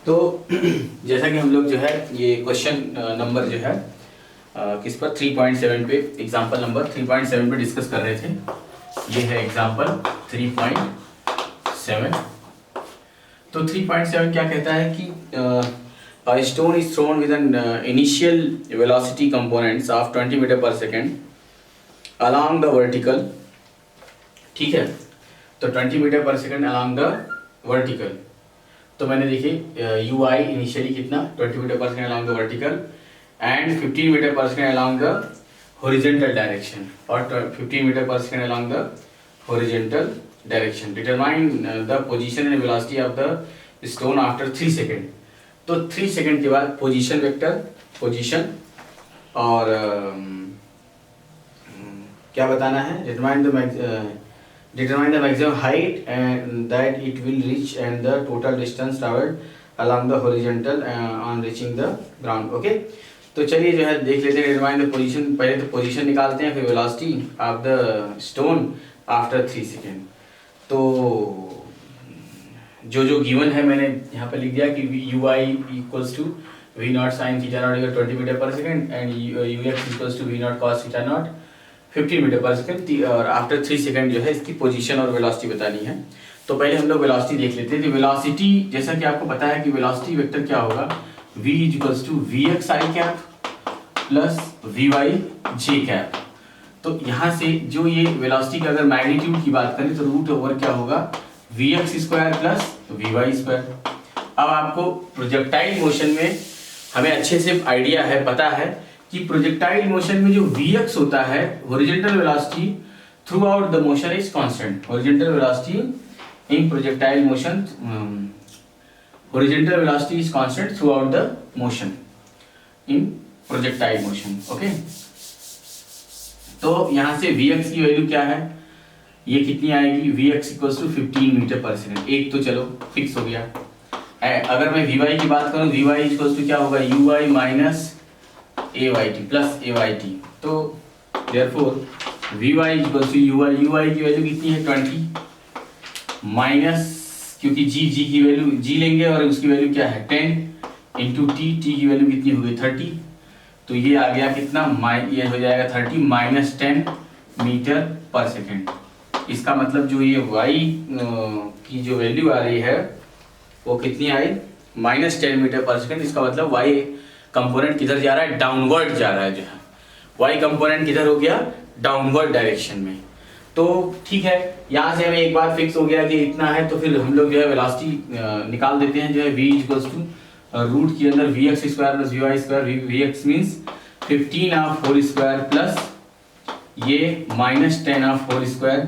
तो जैसा कि हम लोग जो है ये क्वेश्चन नंबर जो है किस पर 3.7 पे एग्जांपल नंबर 3.7 पे डिस्कस कर रहे थे। ये है एग्जांपल 3.7। तो 3.7 क्या कहता है कि a stone is thrown with an initial velocity components of 20 metre पर सेकेंड along the vertical। ठीक है, तो 20 मीटर पर सेकेंड along the vertical। तो मैंने देखिए यू आई इनिशियली कितना 20 मीटर पर second along the vertical and 15 metre पर second along the horizontal direction और 15 मीटर पर second along the horizontal direction. Determine the position and velocity of the stone after 3 second. तो 3 second के बाद position vector, position और क्या बताना है, determine the maximum height and that it will reach and the total distance traveled along the horizontal on reaching the ground। Okay, तो चलिए जो है देख लेते हैं determine the position। पहले तो पोजीशन निकालते हैं, फिर velocity of the stone after 3 second. तो जो गिवन है मैंने यहाँ पे लिख दिया कि U I equals to V naught sine theta naught equal 20 metre पर second and U X equals to V naught cos theta naught 15 metre पर सेकेंड और आफ्टर 3 सेकेंड जो है इसकी पोजीशन और वेलोसिटी बतानी है। तो पहले हम लोग वेलोसिटी देख लेते हैं। तो वेलोसिटी जैसा कि आपको पता है कि वेलोसिटी वेक्टर क्या होगा, v equals to V X I cap plus V Y J cap. तो यहाँ से जो ये वेलोसिटी का अगर मैग्नीट्यूड की बात करें तो रूट ओवर क्या होगा, V X square plus V Y square. अब आपको प्रोजेक्टाइल मोशन में हमें अच्छे से आइडिया है, पता है कि प्रोजेक्टाइल मोशन में जो Vx होता है horizontal velocity through out the motion is constant. Horizontal velocity in projectile motion, horizontal velocity is constant through out the motion in projectile motion. Okay, तो यहां से Vx की वैल्यू क्या है, ये कितनी आएगी, Vx इक्वल्स टू 15 मीटर पर सेकेंड। एक तो चलो फिक्स हो गया। अगर मैं Vy की बात करूं, Vy इक्वल्स टू क्या होगा, Uy minus AYT plus AYT। तो therefore Vy equals to Uy की वैल्यू कितनी है 20 माइनस, क्योंकि G की वैल्यू G लेंगे और उसकी वैल्यू क्या है 10 इंटू T की वैल्यू कितनी हो गई 30। तो ये आ गया कितना, ये हो जाएगा 30 माइनस 10 मीटर पर सेकेंड। इसका मतलब जो ये Y की जो वैल्यू आ रही है वो कितनी आई, माइनस 10 मीटर पर सेकेंड। इसका मतलब Y कंपोनेंट किधर जा रहा है, डाउनवर्ड जा रहा है। जो है वाई कंपोनेंट किधर हो गया, डाउनवर्ड डायरेक्शन में। तो ठीक है, यहाँ से हमें एक बार फिक्स हो गया कि इतना है, तो फिर हम लोग जो है वेलोसिटी निकाल देते हैं। जो है v इक्वल्स टू रूट के अंदर V X square plus V Y square, V X means 15 of whole square plus ये माइनस 10 ऑफ होल स्क्वायर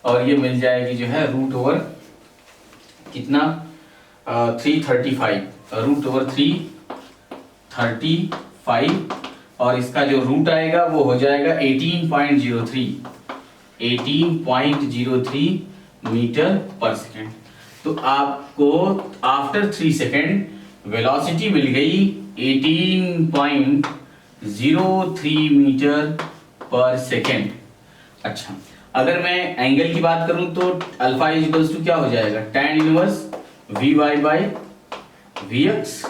और ये मिल जाएगी जो है रूट ओवर कितना 335, रूट ओवर 335 और इसका जो रूट आएगा वो हो जाएगा 18.03 मीटर पर सेकेंड। तो आपको आफ्टर 3 सेकेंड वेलोसिटी मिल गई 18.03 मीटर पर सेकेंड। अच्छा, अगर मैं एंगल की बात करूं तो अल्फा इज इक्वल्स टू क्या हो जाएगा, tan inverse V Y by V X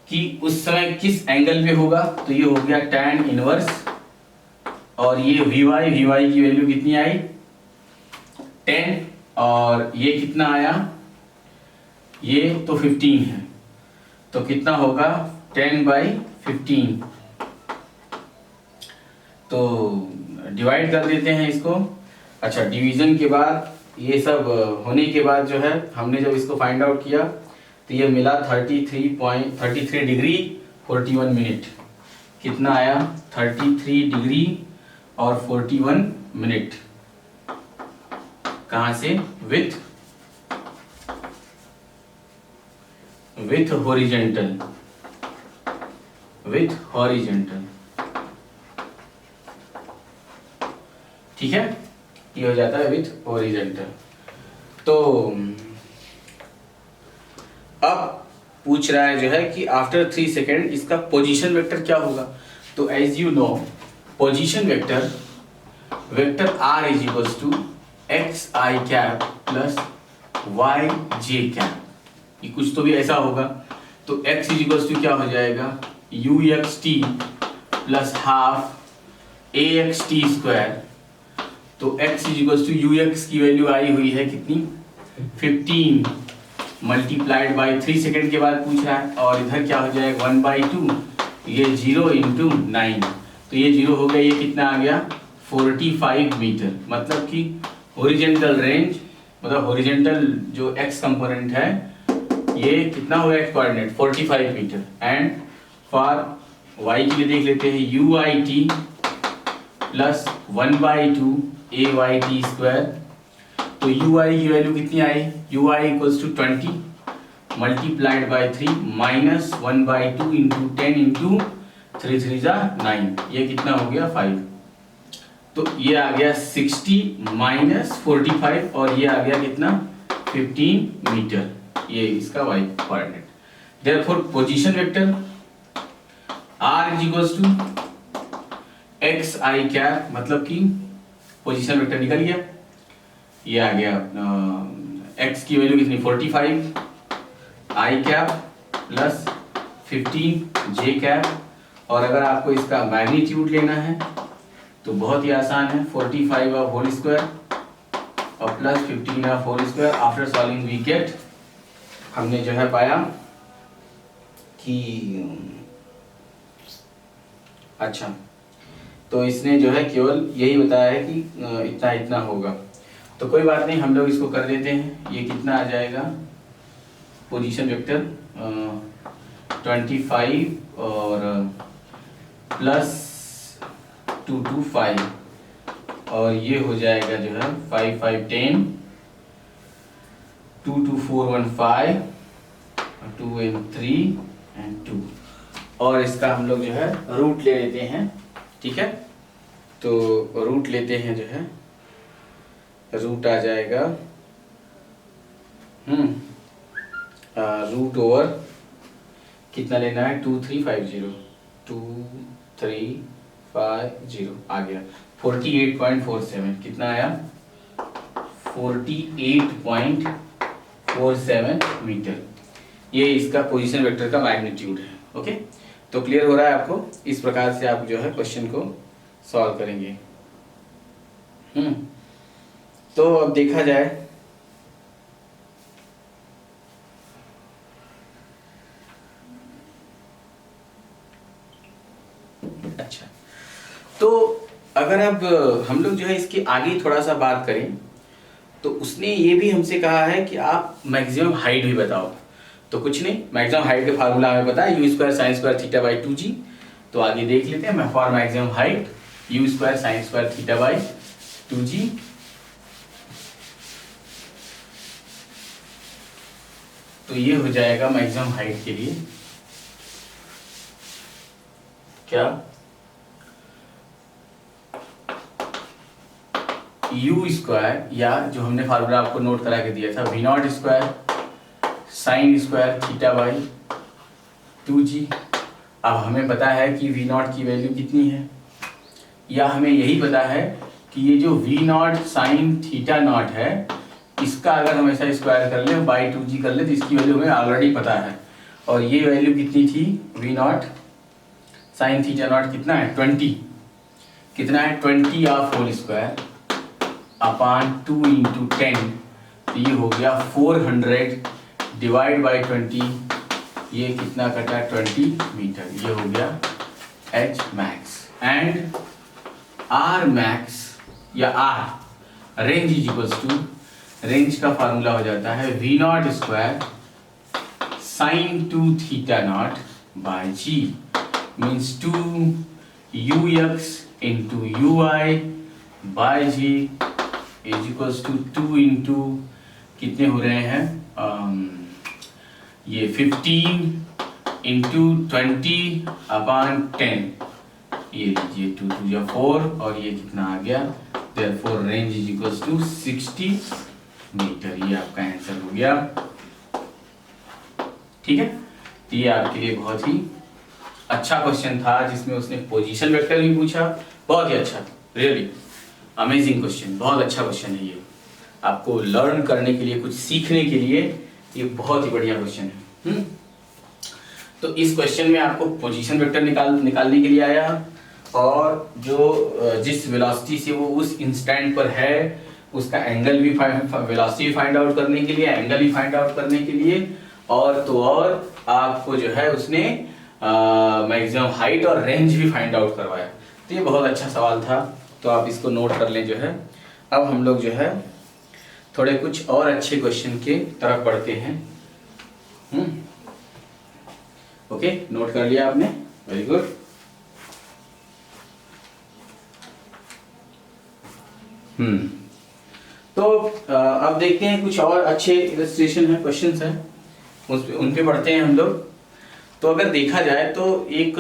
कि उस समय किस एंगल पे होगा, तो ये हो गया tan इनवर्स और ये वी वाई की वैल्यू कितनी आई 10 और ये कितना आया, ये तो 15 है, तो कितना होगा 10/15। तो डिवाइड कर देते हैं इसको। अच्छा, डिवीजन के बाद ये सब होने के बाद जो है हमने जब इसको फाइंड आउट किया तो ये मिला 33 डिग्री 41 मिनट। कितना आया, 33 डिग्री और 41 मिनट। कहां से, विथ हॉरिजॉन्टल। ठीक है, ये हो जाता है विथ हॉरिजॉन्टल। तो अब पूछ रहा है जो है कि आफ्टर 3 सेकेंड इसका पोजीशन वेक्टर क्या होगा। तो as you know position vector R is equals to X I cap plus Y J cap. कि कुछ तो भी ऐसा होगा। तो x इजिकल्स टू क्या हो जाएगा, U X T plus half A X T square. तो x equals to U X की वैल्यू आई हुई है कितनी, 15 मल्टीप्लाइड बाई 3 सेकेंड के बाद पूछ रहा है, और इधर क्या हो जाएगा 1/2, ये 0 इंटू 9, तो ये 0 हो गया, ये कितना आ गया 45 मीटर। मतलब कि हॉरिजेंटल रेंज, मतलब हॉरिजेंटल जो x कंपोनेंट है ये कितना हुआ x coordinate 45 metre. And for y के लिए देख लेते हैं, U I T plus 1/2 A Y T square. तो यू आई की वैल्यू कितनी आई, U I equals to 20 multiplied by 3 minus 1/2 into 10 into 3 3 जा 9, ये कितना हो गया 5। तो ये आ गया 60 माइनस 45 और ये आ गया कितना 15 मीटर, ये इसका y coordinate. Therefore position vector r is equals to X I cap, मतलब कि पोजीशन वेक्टर निकल गया, ये आ गया x की वैल्यू कितनी 45 आई कैप प्लस 15 जे कैप। और अगर आपको इसका मैग्नीट्यूड लेना है तो बहुत ही आसान है, 45 ऑफ होल स्क्वायर और plus 15 of whole square. After solving we get, हमने जो है पाया कि अच्छा, तो इसने जो है केवल यही बताया है कि इतना इतना होगा। तो कोई बात नहीं, हम लोग इसको कर देते हैं। ये कितना आ जाएगा पोजीशन वेक्टर 25 और प्लस 2 2 5, और ये हो जाएगा जो है 5 5 10, 2 2 4 1 5, 2 and 3 and 2, और इसका हम लोग जो है रूट ले लेते हैं। ठीक है, तो रूट लेते हैं, जो है रूट आ जाएगा रूट ओवर कितना लेना है 2350, 2350 आ गया 48.47, कितना आया 48.47 मीटर। ये इसका पोजीशन वेक्टर का मैग्नीट्यूड है। ओके, तो क्लियर हो रहा है आपको, इस प्रकार से आप जो है क्वेश्चन को सॉल्व करेंगे। तो अब देखा जाए, अच्छा, तो अगर अब हम लोग जो है इसके आगे थोड़ा सा बात करें, तो उसने ये भी हमसे कहा है कि आप मैक्सिमम हाइट भी बताओ। तो कुछ नहीं, मैक्सिमम हाइट का फार्मूला हमें पता है, you square sine square theta by 2g। तो आगे देख लेते हैं, मैं for maximum height you square sine square theta by 2g। तो ये हो जाएगा मैक्सिमम हाइट के लिए क्या, यू स्क्वायर, या जो हमने फार्मूला आपको नोट करा के दिया था, V naught square sine square theta by 2g। अब हमें पता है कि वी नॉट की वैल्यू कितनी है, या हमें यही पता है कि ये जो V naught sine theta naught है, इसका अगर हम ऐसा स्क्वायर कर ले बाई 2g कर ले, तो इसकी वैल्यू हमें ऑलरेडी पता है। और ये वैल्यू कितनी थी, V naught sine theta naught कितना है 20, कितना है 20 of whole square upon 2 into 10, तो ये हो गया 400 डिवाइड बाई 20, ये कितना कटा 20 मीटर, ये हो गया H max. And R max या R range is equals to, range का फार्मूला हो जाता है V naught square sine 2 theta naught by G, means 2 U X into U I by G is equals to 2 into कितने हो रहे हैं, ये 15 इंटू 20 अपॉन 10, ये लीजिए 2 2 या 4, और ये कितना आ गया, therefore range is equals to 60 metre. ये आपका आंसर हो गया। ठीक है, तो ये आपके लिए बहुत ही अच्छा क्वेश्चन था, जिसमें उसने पोजीशन वेक्टर भी पूछा, बहुत ही अच्छा, रियली अमेजिंग क्वेश्चन, बहुत अच्छा क्वेश्चन है ये। आपको लर्न करने के लिए, कुछ सीखने के लिए ये बहुत ही बढ़िया क्वेश्चन है। तो इस क्वेश्चन में आपको पोजीशन वेक्टर निकालने के लिए आया, और जो जिस वेलोसिटी से वो उस इंस्टेंट पर है उसका एंगल भी वेलोसिटी फाइंड आउट करने के लिए, एंगल भी फाइंड आउट करने के लिए, और आपको जो है उसने मैक्सिमम हाइट और रेंज भी फाइंड आउट करवाया। तो ये बहुत अच्छा सवाल था, तो आप इसको नोट कर लें। जो है अब हम लोग जो है थोड़े कुछ और अच्छे क्वेश्चन के तरफ बढ़ते हैं। ओके, नोट कर लिया आपने, वेरी गुड। तो अब देखते हैं कुछ और अच्छे इलस्ट्रेशन है, क्वेश्चंस हैं, उन पे बढ़ते हैं हम लोग। तो अगर देखा जाए तो एक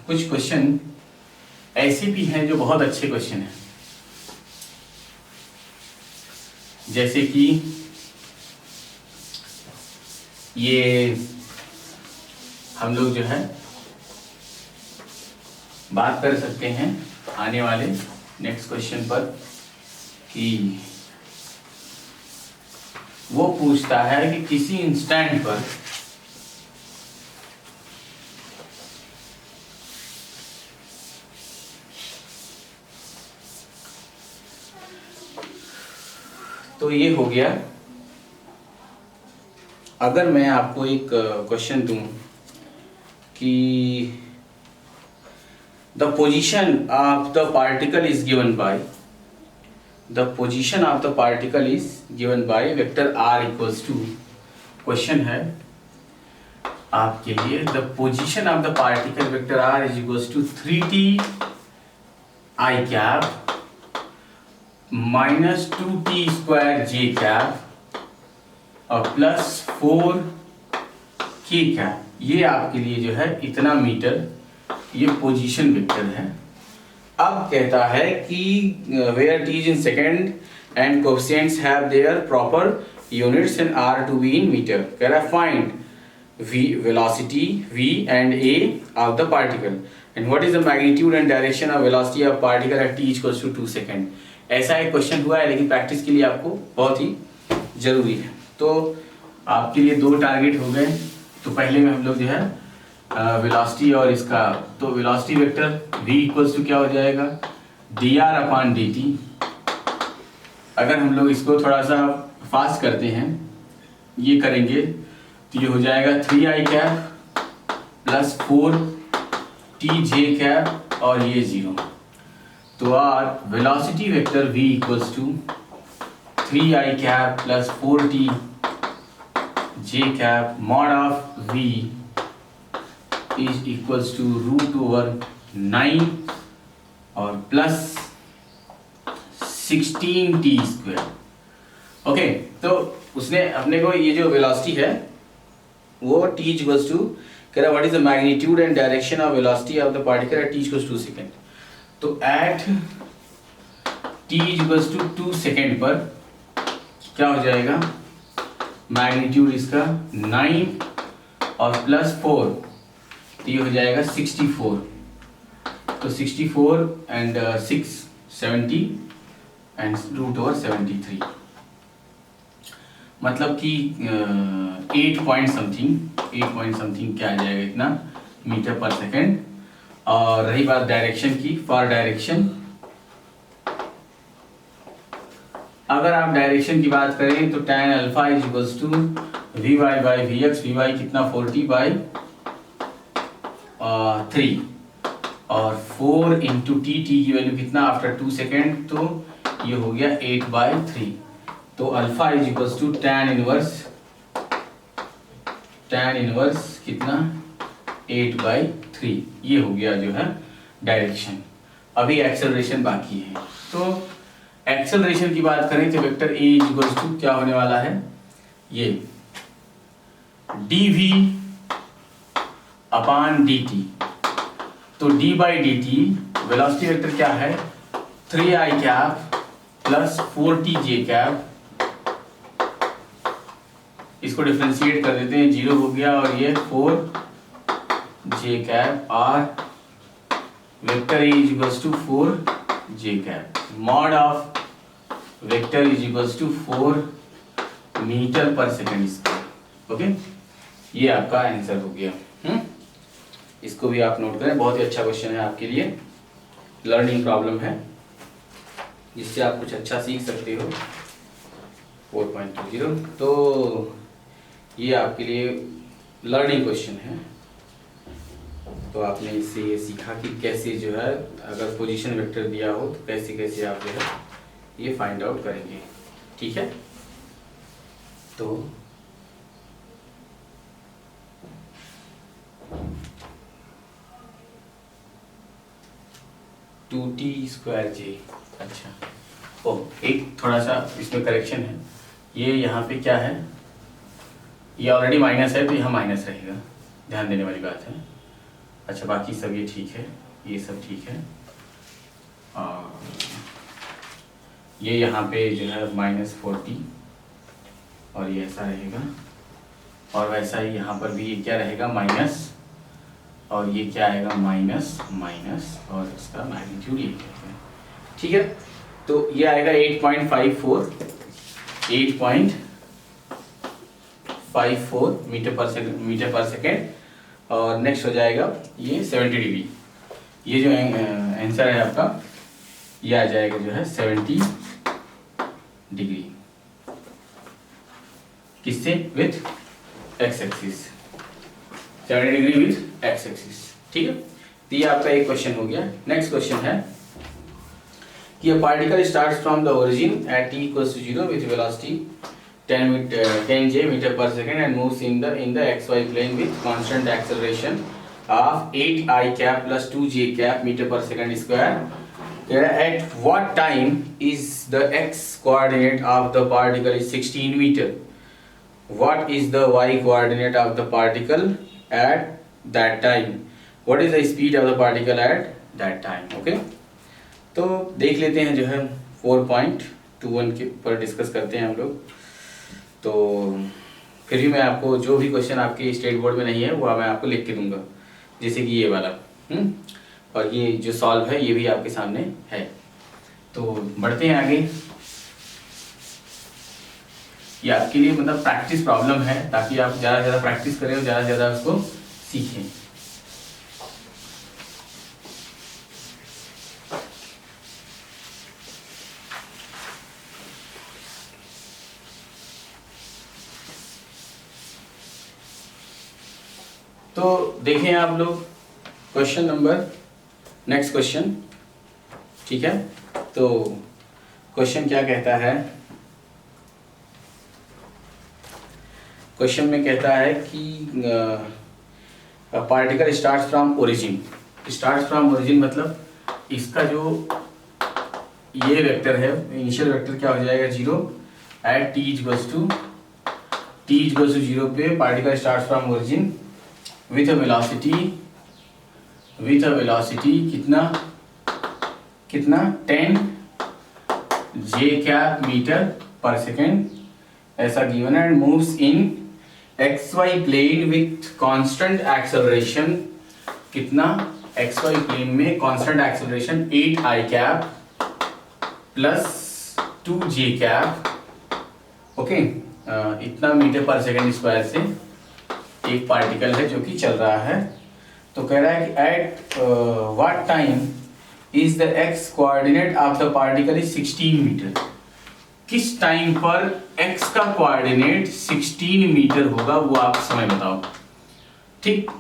कुछ क्वेश्चन ऐसे भी हैं जो बहुत अच्छे क्वेश्चन हैं, जैसे कि ये हम लोग जो है बात कर सकते हैं आने वाले नेक्स्ट क्वेश्चन पर, कि वो पूछता है कि किसी इंस्टेंट पर तो ये हो गया। अगर मैं आपको एक क्वेश्चन दूं कि the position of the particle is given by, the position of the particle is given by vector r equals to, question है आपके लिए, the position of the particle vector r is equals to 3t i cap minus 2t square j cap और plus 4k cap. ये आपके लिए जो है इतना मीटर, ये पोजीशन वेक्टर है। अब कहता है कि where t is in second and coefficients have their proper units and r to be in metre. कह रहा है find v velocity v and a of the particle and what is the magnitude and direction of velocity of particle at t equals to 2 second. ऐसा एक question हुआ है, लेकिन practice के लिए आपको बहुत ही जरूरी है। तो आपके लिए 2 टारगेट हो गए। तो पहले में हम लोग जो है वेलोसिटी और इसका, तो velocity vector v equals to क्या हो जाएगा, dr अपॉन dt। अगर हम लोग इसको थोड़ा सा फास्ट करते हैं, ये करेंगे तो ये हो जाएगा 3i cap plus 4tj cap और ये 0। तो our velocity vector v equals to 3i cap plus 4tj cap mod of v is equals to √9 और प्लस 16t स्क्वायर। ओके, तो उसने अपने को ये जो वेलोसिटी है वो t इक्वल्स टू, कह रहा what is the magnitude and direction of velocity of the particle at t equals to 2 second. तो at t equals to 2 second पर क्या हो जाएगा, मैग्नीट्यूड इसका 9 और प्लस 4, तो ये हो जाएगा 64। तो 64 एंड 6 70 एंड √73, मतलब कि 8 पॉइंट समथिंग क्या आ जाएगा इतना मीटर पर सेकेंड। और रही बात डायरेक्शन की, फॉर डायरेक्शन, अगर आप डायरेक्शन की बात करें तो tan alpha is equals to vy by vx, vy कितना 40/3 और 4 इंटू t की वैल्यू कितना आफ्टर 2 सेकेंड, तो ये हो गया 8/3। तो alpha is equals to tan inverse कितना 8/3, ये हो गया जो है डायरेक्शन। अभी एक्सेलरेशन बाकी है। तो एक्सेलरेशन की बात करें तो vector a is equals to क्या होने वाला है, ये dv अपॉन dt। तो d by dt velocity vector क्या है, 3i cap plus 4tj cap. इसको डिफरेंशिएट कर देते हैं, 0 हो गया और ये 4j कैप और vector a is equals to 4j cap. Mod of vector is equals to 4 meter पर सेकेंड स्क्वायर। ओके, ये आपका आंसर हो गया। इसको भी आप नोट करें, बहुत ही अच्छा क्वेश्चन है आपके लिए, लर्निंग प्रॉब्लम है जिससे आप कुछ अच्छा सीख सकते हो। 4.20, तो ये आपके लिए लर्निंग क्वेश्चन है। तो आपने इससे ये सीखा कि कैसे जो है अगर पोजीशन वेक्टर दिया हो तो कैसे कैसे आप जो है ये फाइंड आउट करेंगे। ठीक है, तो टू टी स्क्वायर जे, अच्छा ओ एक थोड़ा सा इसमें करेक्शन है, ये यहाँ पे क्या है, ये ऑलरेडी माइनस है तो यहाँ माइनस रहेगा, ध्यान देने वाली बात है। अच्छा बाकी सब ये ठीक है, ये सब ठीक है, और ये यहाँ पे जो है -40 और ये ऐसा रहेगा, और वैसा ही यहाँ पर भी ये क्या रहेगा माइनस, और ये क्या आएगा माइनस माइनस, और इसका मैग्नीट्यूड ये है। ठीक है, तो ये आएगा 8.54 मीटर पर सेकेंड, और नेक्स्ट हो जाएगा ये 70 डिग्री। ये जो आंसर है आपका ये आ जाएगा जो है 70 डिग्री, किससे, with x axis, 70 degree with x axis. ठीक है, तो ये आपका एक क्वेश्चन हो गया। नेक्स्ट क्वेश्चन है कि a particle starts from the origin at t equals to 0 with velocity 10 j meter per second and moves in the xy plane with constant acceleration of 8 I cap plus 2 j cap meter per second square. At what time is the x coordinate of the particle is 16 meter? What is the y coordinate of the particle at that time? What is the speed of the particle at that time? Okay, तो देख लेते हैं जो है 4.21 के पर discuss करते हैं हम लोग। तो फिर भी मैं आपको जो भी क्वेश्चन आपके स्टेट बोर्ड में नहीं है वो मैं आपको लिख के दूंगा, जैसे कि ये वाला और ये जो सॉल्व है ये भी आपके सामने है। तो बढ़ते हैं आगे, ये आपके लिए मतलब प्रैक्टिस प्रॉब्लम है, ताकि आप ज़्यादा से ज़्यादा प्रैक्टिस करें और ज़्यादा से ज़्यादा उसको सीखें। तो देखें आप लोग क्वेश्चन नंबर, नेक्स्ट क्वेश्चन। ठीक है, तो क्वेश्चन क्या कहता है, क्वेश्चन में कहता है कि particle starts from origin. Starts from origin मतलब इसका जो ये वेक्टर है, इनिशियल वेक्टर क्या हो जाएगा 0 एट t इक्वल्स टू 0 पे particle starts from origin with a velocity कितना 10 j कैप मीटर पर सेकेंड ऐसा गिवन है, and moves in xy plane with constant acceleration, कितना xy प्लेन में constant acceleration 8 I cap plus 2 j cap. Okay, इतना meter पर second square से एक पार्टिकल है जो कि चल रहा है। तो कह रहा है कि at what time is the x coordinate of the particle is 16 meter. किस टाइम पर x का कोऑर्डिनेट 16 मीटर होगा वो आप समय बताओ। ठीक,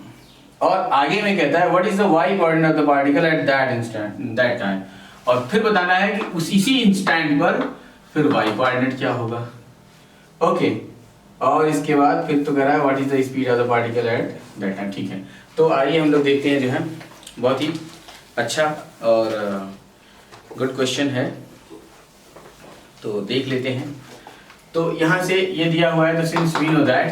और आगे में कहता है what is the y coordinate of the particle at that time, और फिर बताना है कि उस इसी इंस्टेंट पर फिर y कोऑर्डिनेट क्या होगा। ओके, और इसके बाद फिर तो कह रहा है what is the speed of the particle at that time. ठीक है, तो आइए हम लोग देखते हैं, जो है बहुत ही अच्छा और गुड क्वेश्चन है, तो देख लेते हैं। तो यहां से ये दिया हुआ है, तो सिंस वी नो दैट,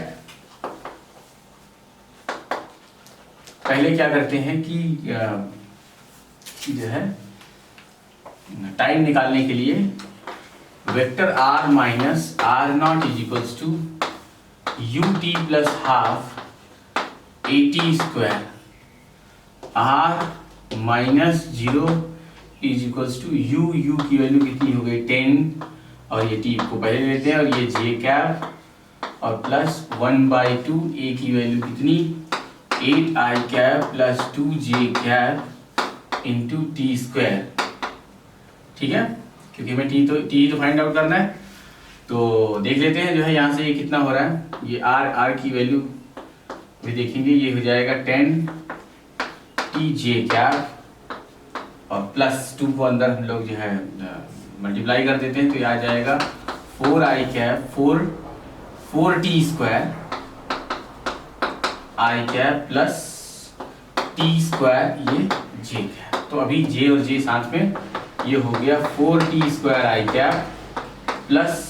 पहले क्या करते हैं कि जो है टाइम निकालने के लिए vector r minus r not is equals to ut plus half at square, r minus 0 is equals to u की वैल्यू कितनी हो गई 10, और ये t को पहले लेते हैं, और ये j कैप और प्लस 1/2 ए की वैल्यू कितनी 8i cap plus 2j cap into T square, ठीक है, क्योंकि हमें टी तो फाइंड आउट करना है। तो देख लेते हैं जो है यहाँ से ये कितना हो रहा है, ये आर की वैल्यू भी देखेंगे, ये हो जाएगा 10 टी कैप और प्लस 2 को अंदर हम लोग जो है मल्टीप्लाई कर देते हैं, तो ये आ जाएगा 4i कैप 4t स्क्वायर आई कैप प्लस टी स्क्वायर ये जे कैप। तो अभी जे और जे साथ में ये हो गया 4t स्क्वायर आई कैप प्लस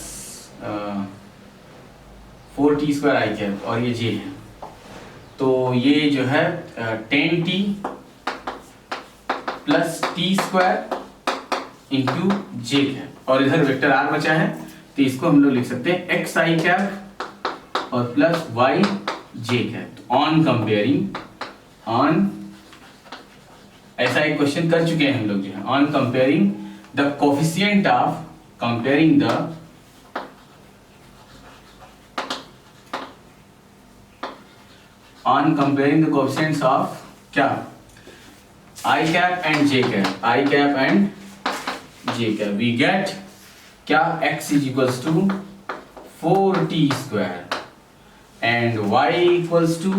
4t स्क्वायर आई कैप और ये जे है, तो ये जो है 10t plus T square into J cap और इधर वेक्टर आर बचा है, तो इसको हम लोग लिख सकते हैं एक्स आई कैप और plus Y J cap. On comparing, on ऐसा एक क्वेश्चन कर चुके हैं हम लोग जो है, on comparing the coefficient of comparing the on comparing the coefficients of क्या i cap and j cap, I cap and j cap, we get क्या x is equals to 4t square and y equals to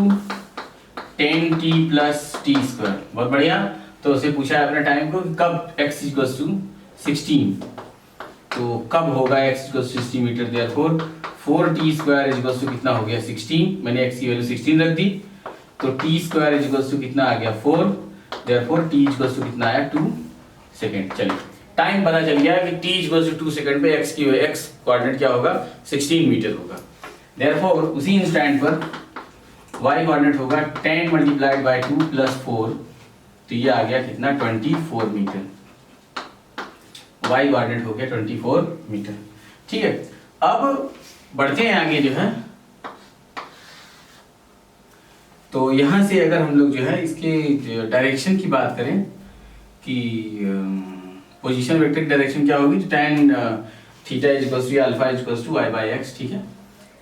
10t plus t square। बहुत बढ़िया। तो उसे पूछा है अपने time को कब x is equals to 16, तो कब होगा x equals to 60 meter, therefore 4t square is equals to कितना हो गया 16, मैंने x की वैल्यू 16 रख दी, तो t square is equals to कितना आ गया 4, therefore t is equals to कितना आया 2 सेकंड। चलिए टाइम पता चल गया कि t is equals to 2 second पे x की x कोऑर्डिनेट क्या होगा 16 मीटर होगा, देयरफॉर उसी इंस्टेंट पर y कोऑर्डिनेट होगा 10 मल्टीप्लाइड बाय 2 प्लस 4, तो ये आ गया कितना 24 मीटर, y कोऑर्डिनेट हो गया 24 मीटर। ठीक है, अब बढ़ते हैं आगे जो है, तो यहां से अगर हम लोग जो है इसके डायरेक्शन की बात करें कि पोजीशन वेक्टर की डायरेक्शन क्या होगी, तो tan theta is equals to alpha is equals to y by x, ठीक है,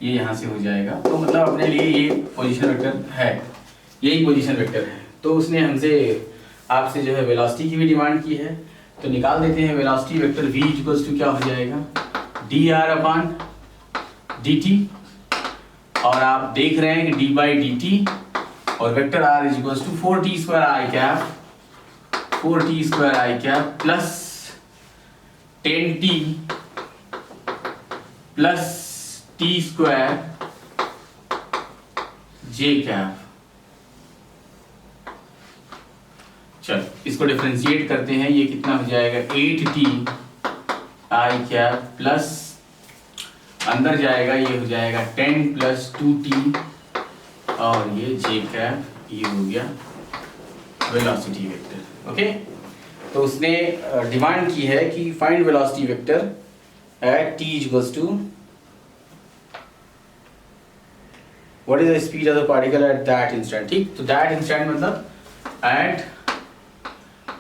ये यहां से हो जाएगा। तो मतलब अपने लिए ये पोजीशन वेक्टर है, यही पोजीशन वेक्टर है। तो उसने हमसे आपसे जो है वेलोसिटी की भी डिमांड की है, तो निकाल देते हैं velocity vector v is equals to क्या हो जाएगा dr अपॉन dt, और आप देख रहे हैं कि d बाई डी टी और vector r is equals to 4t square I cap, 4t square I cap plus 10t plus t square j cap. चल इसको डिफरेंशिएट करते हैं, ये कितना हो जाएगा 8t आई कैप प्लस अंदर जाएगा ये हो जाएगा 10 प्लस 2t और ये j कैप, ये हो गया वेलोसिटी वेक्टर। ओके, तो उसने डिमांड की है कि find velocity vector at t equals to what is the speed of the particle at that instant. ठीक, तो दैट इंस्टेंट मतलब एट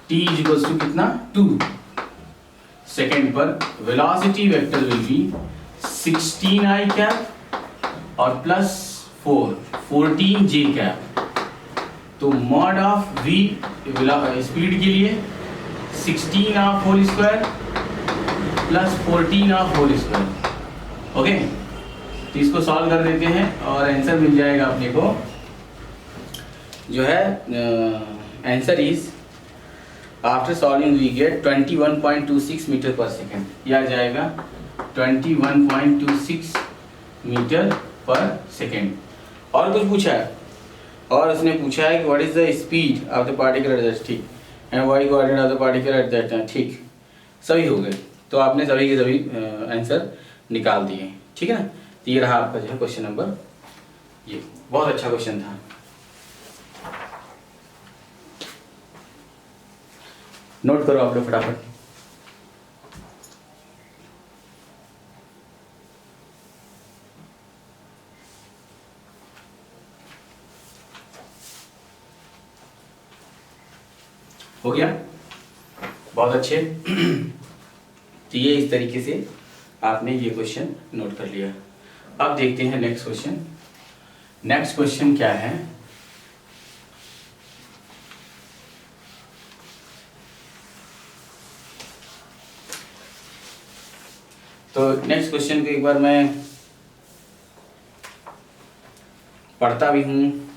t इक्वल्स टू कितना 2 सेकेंड पर velocity vector will be 16i cap और plus 14j cap. तो mod of v speed के लिए 16 of whole square plus 14 of whole square. Okay, तो इसको सॉल्व कर देते हैं और आंसर मिल जाएगा अपने को जो है answer is after solving we get 21.26 meter पर सेकेंड, यह आ जाएगा 21.26 मीटर पर सेकेंड। और कुछ पूछा है, और उसने पूछा है कि what is the speed of the particle at that, ठीक, and Y coordinate of the particle at that time. ठीक, सभी हो गए, तो आपने सभी के सभी आंसर निकाल दिए, ठीक है ना। तो ये रहा आपका जो है क्वेश्चन नंबर, ये बहुत अच्छा क्वेश्चन था। नोट करो आप लोग फटाफट। हो गया, बहुत अच्छे। तो ये इस तरीके से आपने ये क्वेश्चन नोट कर लिया। अब देखते हैं नेक्स्ट क्वेश्चन। नेक्स्ट क्वेश्चन क्या है, तो नेक्स्ट क्वेश्चन को एक बार मैं पढ़ता भी हूँ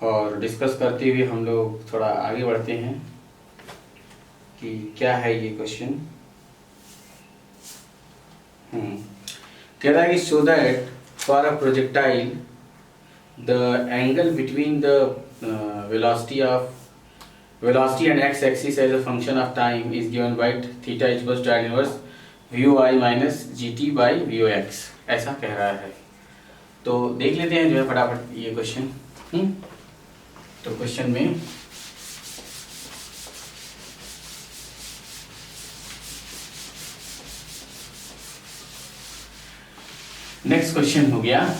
और डिस्कस करते हुए हम लोग थोड़ा आगे बढ़ते हैं कि क्या है ये क्वेश्चन। कह रहा है कि show that for a projectile the angle between the velocity and x axis as a function of time is given by theta equals to tan inverse VOI minus GT by VOX, ऐसा कह रहा है। तो देख लेते हैं जो है फटाफट ये क्वेश्चन। तो क्वेश्चन में नेक्स्ट क्वेश्चन हो गया,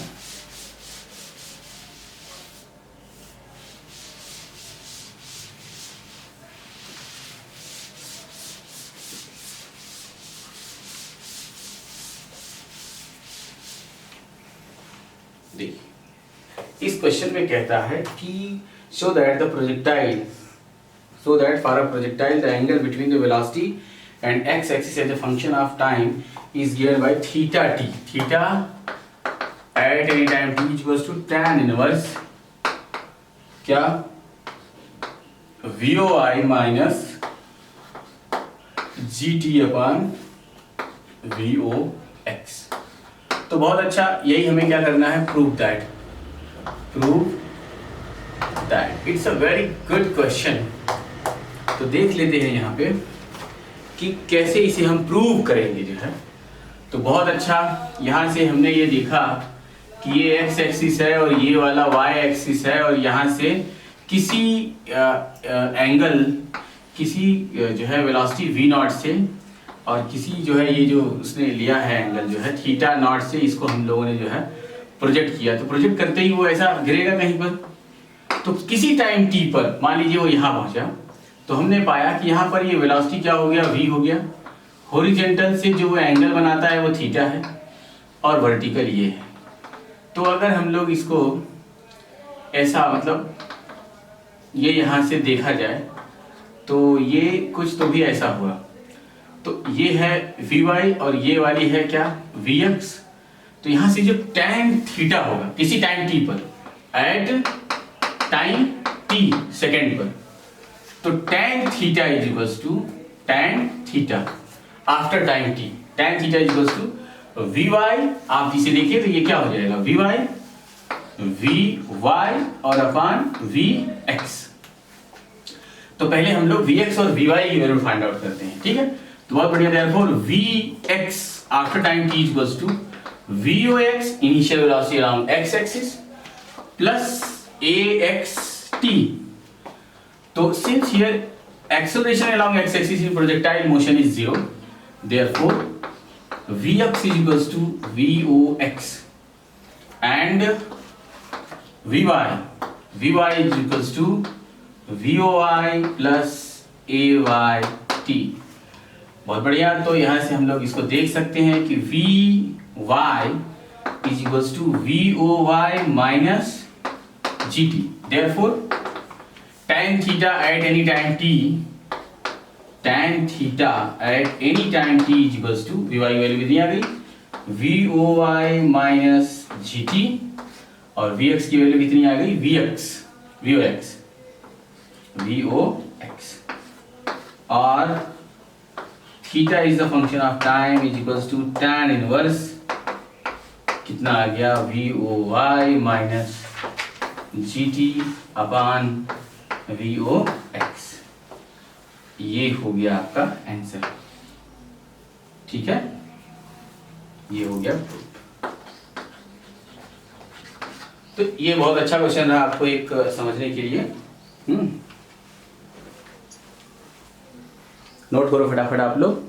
इस क्वेश्चन में कहता है कि show that for a projectile the angle between the velocity and x axis as a function of time is given by theta t. Theta at any time t equals to tan inverse क्या VOI minus GT upon VOX। तो बहुत अच्छा, यही हमें क्या करना है, prove that it's a very good question. तो देख लेते हैं यहाँ पे कि कैसे इसे हम प्रूव करेंगे जो है। तो बहुत अच्छा, यहाँ से हमने ये देखा कि ये x एक्सिस है और ये वाला y एक्सिस है और यहाँ से किसी एंगल किसी जो है वेलोसिटी v नॉट से और किसी जो है ये जो उसने लिया है एंगल जो है थीटा नॉट से, इसको हम लोगों ने जो है प्रोजेक्ट किया। तो प्रोजेक्ट करते ही वो ऐसा गिरेगा कहीं पर, तो किसी टाइम t पर मान लीजिए वो यहाँ पहुंचा, तो हमने पाया कि यहाँ पर ये वेलोसिटी क्या हो गया, v हो गया। हॉरिजॉन्टल से जो वो एंगल बनाता है वो थीटा है और वर्टिकल ये है। तो अगर हम लोग इसको ऐसा मतलब ये यहाँ से देखा जाए तो ये कुछ तो भी ऐसा हुआ। तो ये है Vy और ये वाली है क्या Vx। तो यहाँ से जो tan थीटा होगा किसी टाइम t पर, एट टाइम t सेकेंड पर, तो tan theta is equals to tan theta after time t, tan theta is equals to Vy। आप इसे देखिए तो ये क्या हो जाएगा Vy और अपॉन Vx। तो पहले हम लोग Vx और Vy की वैल्यू फाइंड आउट करते हैं, ठीक है। तो बहुत बढ़िया, therefore Vx after time t equals to Vox initial velocity around x axis plus axt। तो since here acceleration along x axis in projectile motion is 0, therefore Vx is equals to Vox and Vy is equals to Voi plus Ayt। बहुत बढ़िया। तो यहाँ से हम लोग इसको देख सकते हैं कि Vy is equals to Voi minus GT, therefore tan theta at any time t, tan theta at any time t is equals to Vy वैल्यू कितनी आ गई Voi minus GT और Vx की वैल्यू कितनी आ गई Vox और theta is the function of time is equals to tan inverse कितना आ गया Voi minus GT upon Vox। ये हो गया आपका आंसर, ठीक है, ये हो गया प्रूफ। तो ये बहुत अच्छा क्वेश्चन रहा आपको एक समझने के लिए। नोट करो फटाफट आप लोग।